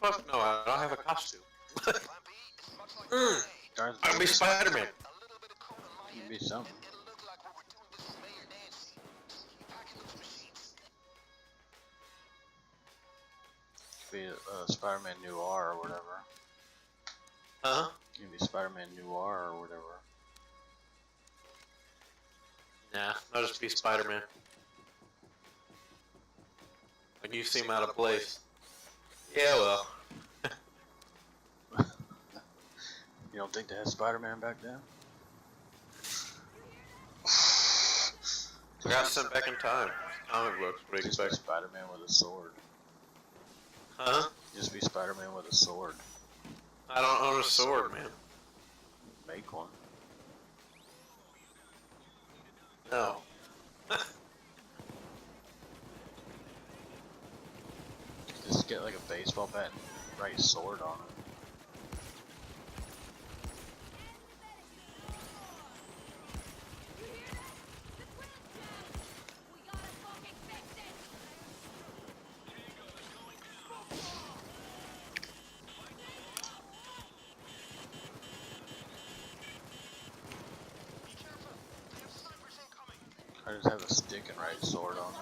Fuck no, I don't have a costume. Darth I'll be Spider-Man. You'd be something. Be Spider-Man Noir or whatever. Huh? You'd be Spider-Man Noir or whatever. Nah, I'll just be Spider-Man. Like you seem out of place. Yeah, well. You don't think they had Spider-Man back then? I got sent back in time. Comic books, what do you Just be expect? Spider-Man with a sword. Huh? Just be Spider-Man with a sword. I don't own a sword, man. Make one. No. Just get like a baseball bat and write sword on it. I just have a stick and write sword on it.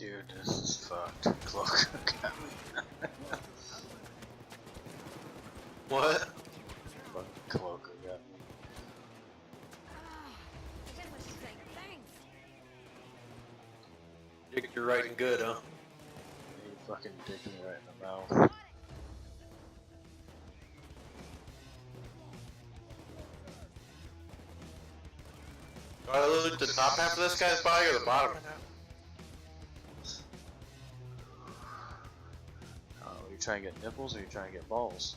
Dude, this is fucked. Cloak got me. What? Fucking Cloak got me. Dick, you're right and good, huh? He fucking dicked me right in the mouth. Do I look at the top half of this guy's body or the bottom half? Are you trying to get nipples or are you trying to get balls?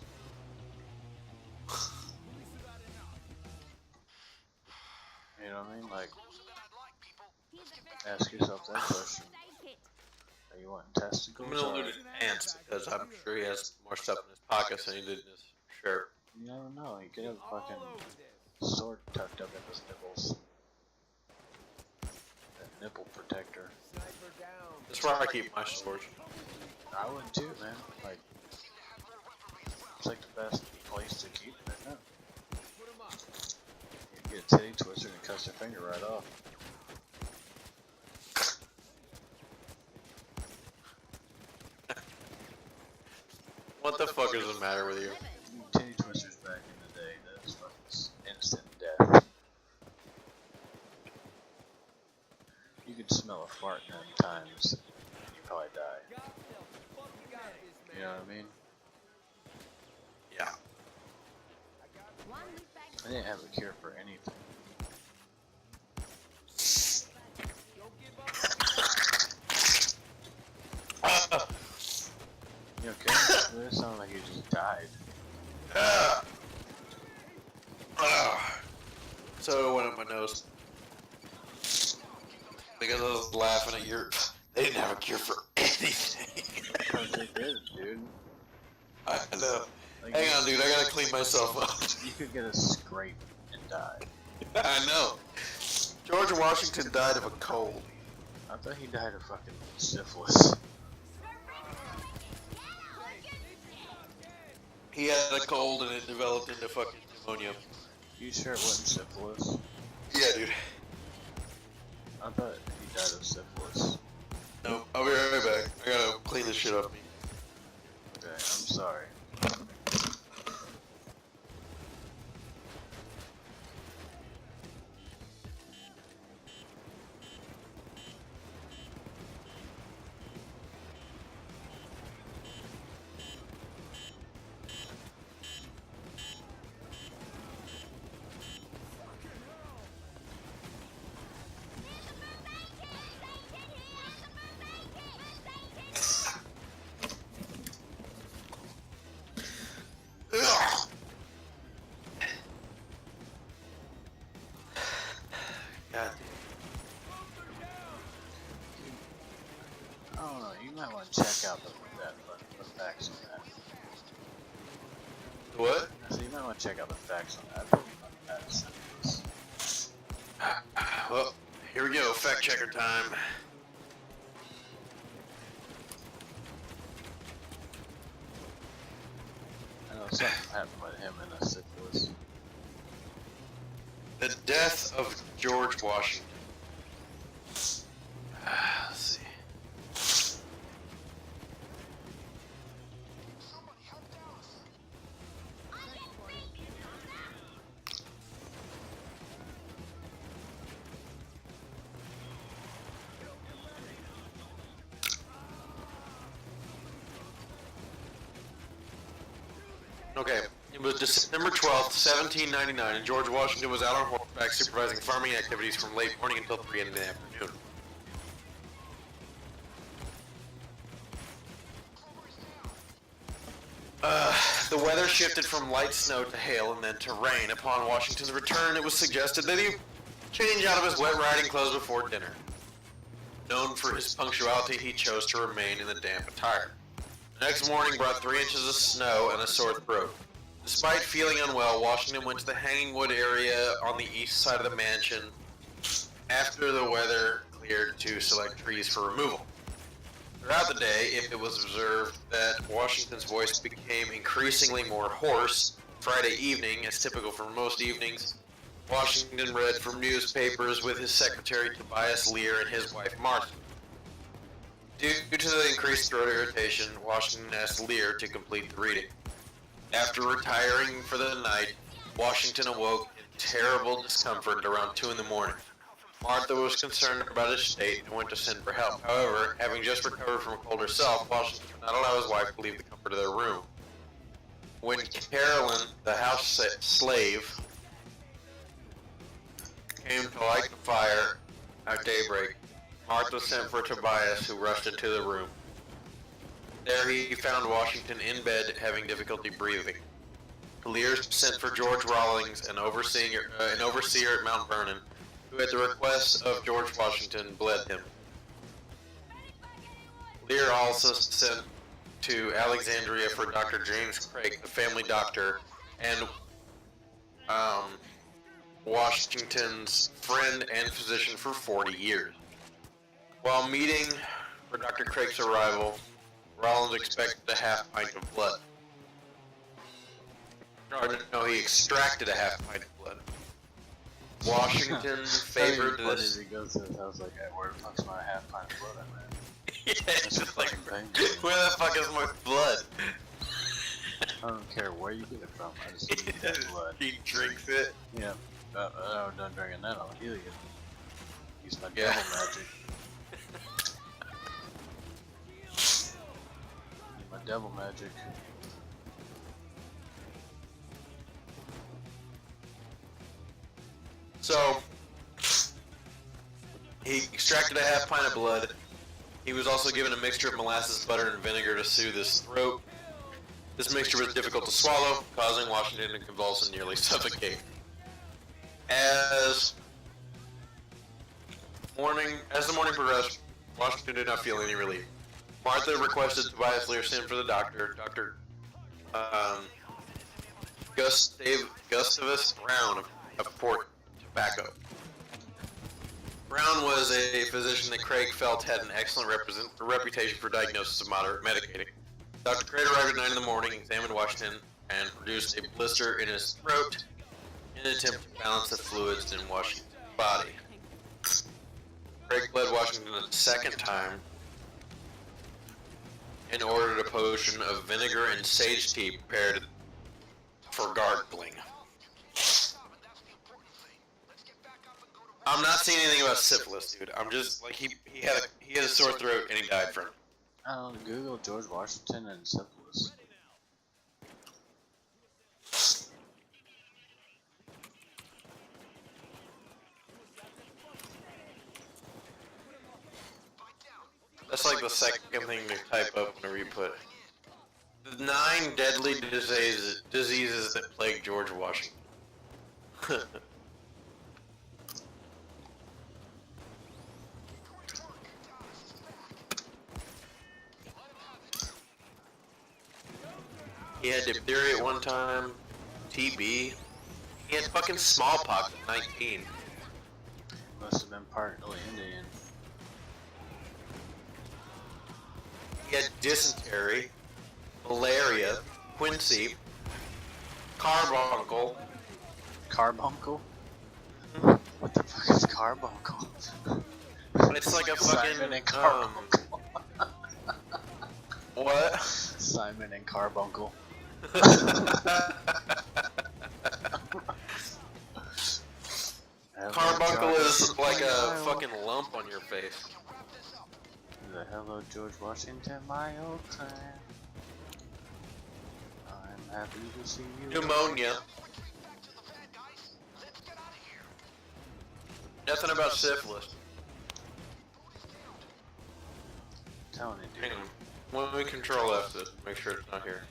You know what I mean? Like, ask yourself that question. Are you wanting testicles? I'm gonna loot his pants because I'm sure he has more stuff in his pockets than he did in his shirt. You never know. He could have a fucking sword tucked up in his nipples. That nipple protector. That's where I keep my swords. I would too, man. Like, it's like the best place to keep it right now. You get a titty twister and it cuts your finger right off. What the fuck does it matter with you? Titty twisters back in the day, that was fucking instant death. You could smell a fart 9 times and you probably die. You know what I mean? Yeah. I didn't have a cure for anything. You okay? It sounded like you just died. So it went up my nose. Because I was laughing at your... They didn't have a cure for anything. Because they did, dude. I know. Like, Hang on, dude. I gotta clean myself up. you could get a scrape and die. I know. George Washington died of a cold. I thought he died of fucking syphilis. He had a cold and it developed into fucking pneumonia. You sure it wasn't syphilis? Yeah, dude. I thought he died of syphilis. No, I'll be right back. I gotta clean this shit off me. Okay, I'm sorry. Ugh. God I don't know, you might want to check out the facts on that. damn. What? So you might want to check out the facts on that. I think you might have syphilis. Well, here we go. Fact checker time. I know something happened with him and a syphilis. The death of George Washington. Let's see. Okay, it was December 12th, 1799, and George Washington was out on horseback supervising farming activities from late morning until 3 in the afternoon. The weather shifted from light snow to hail and then to rain. Upon Washington's return, it was suggested that he change out of his wet riding clothes before dinner. Known for his punctuality, he chose to remain in the damp attire. The next morning brought 3 inches of snow and a sore throat. Despite feeling unwell, Washington went to the Hanging Wood area on the east side of the mansion after the weather cleared to select trees for removal. Throughout the day, it was observed that Washington's voice became increasingly more hoarse. Friday evening, as typical for most evenings, Washington read from newspapers with his secretary Tobias Lear and his wife Martha. Due to the increased throat irritation, Washington asked Lear to complete the reading. After retiring for the night, Washington awoke in terrible discomfort at around 2 in the morning. Martha was concerned about his state and went to send for help. However, having just recovered from a cold herself, Washington would not allow his wife to leave the comfort of their room. When Carolyn, the house slave, came to light the fire at daybreak, Martha sent for Tobias, who rushed into the room. There he found Washington in bed, having difficulty breathing. Lear sent for George Rawlings, an overseer at Mount Vernon, who at the request of George Washington bled him. Lear also sent to Alexandria for Dr. James Craig, the family doctor, and Washington's friend and physician for 40 years. While meeting for Dr. Craig's arrival, Rollins expected a half pint of blood. No, he extracted a half pint of blood. Washington favored What this. did he go to his house like, hey, where the fuck's my half pint of blood at, man? Yeah, That's it's a just like, fucking thing. where the fuck is my blood? I don't care where you get it from, I just need that blood. He drinks it. Yeah, I'm done drinking that, I'll heal you. Use my Yeah. devil magic. Use my devil magic. So, he extracted a half pint of blood. He was also given a mixture of molasses, butter, and vinegar to soothe his throat. This mixture was difficult to swallow, causing Washington to convulse and nearly suffocate. As the morning progressed, Washington did not feel any relief. Martha requested Tobias Lear send for the doctor, Dr. Gustavus Brown of Port Tobacco. Brown was a physician that Craig felt had an excellent reputation for diagnosis of moderate medicating. Dr. Craig arrived at 9 in the morning, examined Washington, and produced a blister in his throat in an attempt to balance the fluids in Washington's body. Craig bled Washington a second time and ordered a potion of vinegar and sage tea prepared for gargling. I'm not saying anything about syphilis, dude. I'm just like he had a sore throat and he died from it. I don't know, Google George Washington and syphilis. That's like the second thing to type up whenever you put the 9 deadly diseases that plague George Washington. He had diphtheria at one time, TB. He had fucking smallpox at 19. Must have been partly Indian. He had dysentery, malaria, quinsy, carbuncle. Carbuncle? What the fuck is carbuncle? It's like a fucking Simon and Carbuncle. What? Simon and Carbuncle. Carbuncle is like a fucking lump on your face. Hello, George Washington, my old friend. I'm happy to see you. Pneumonia. Nothing about syphilis. I'm telling you, dude. Hang on. Let me control F this. Make sure it's not here.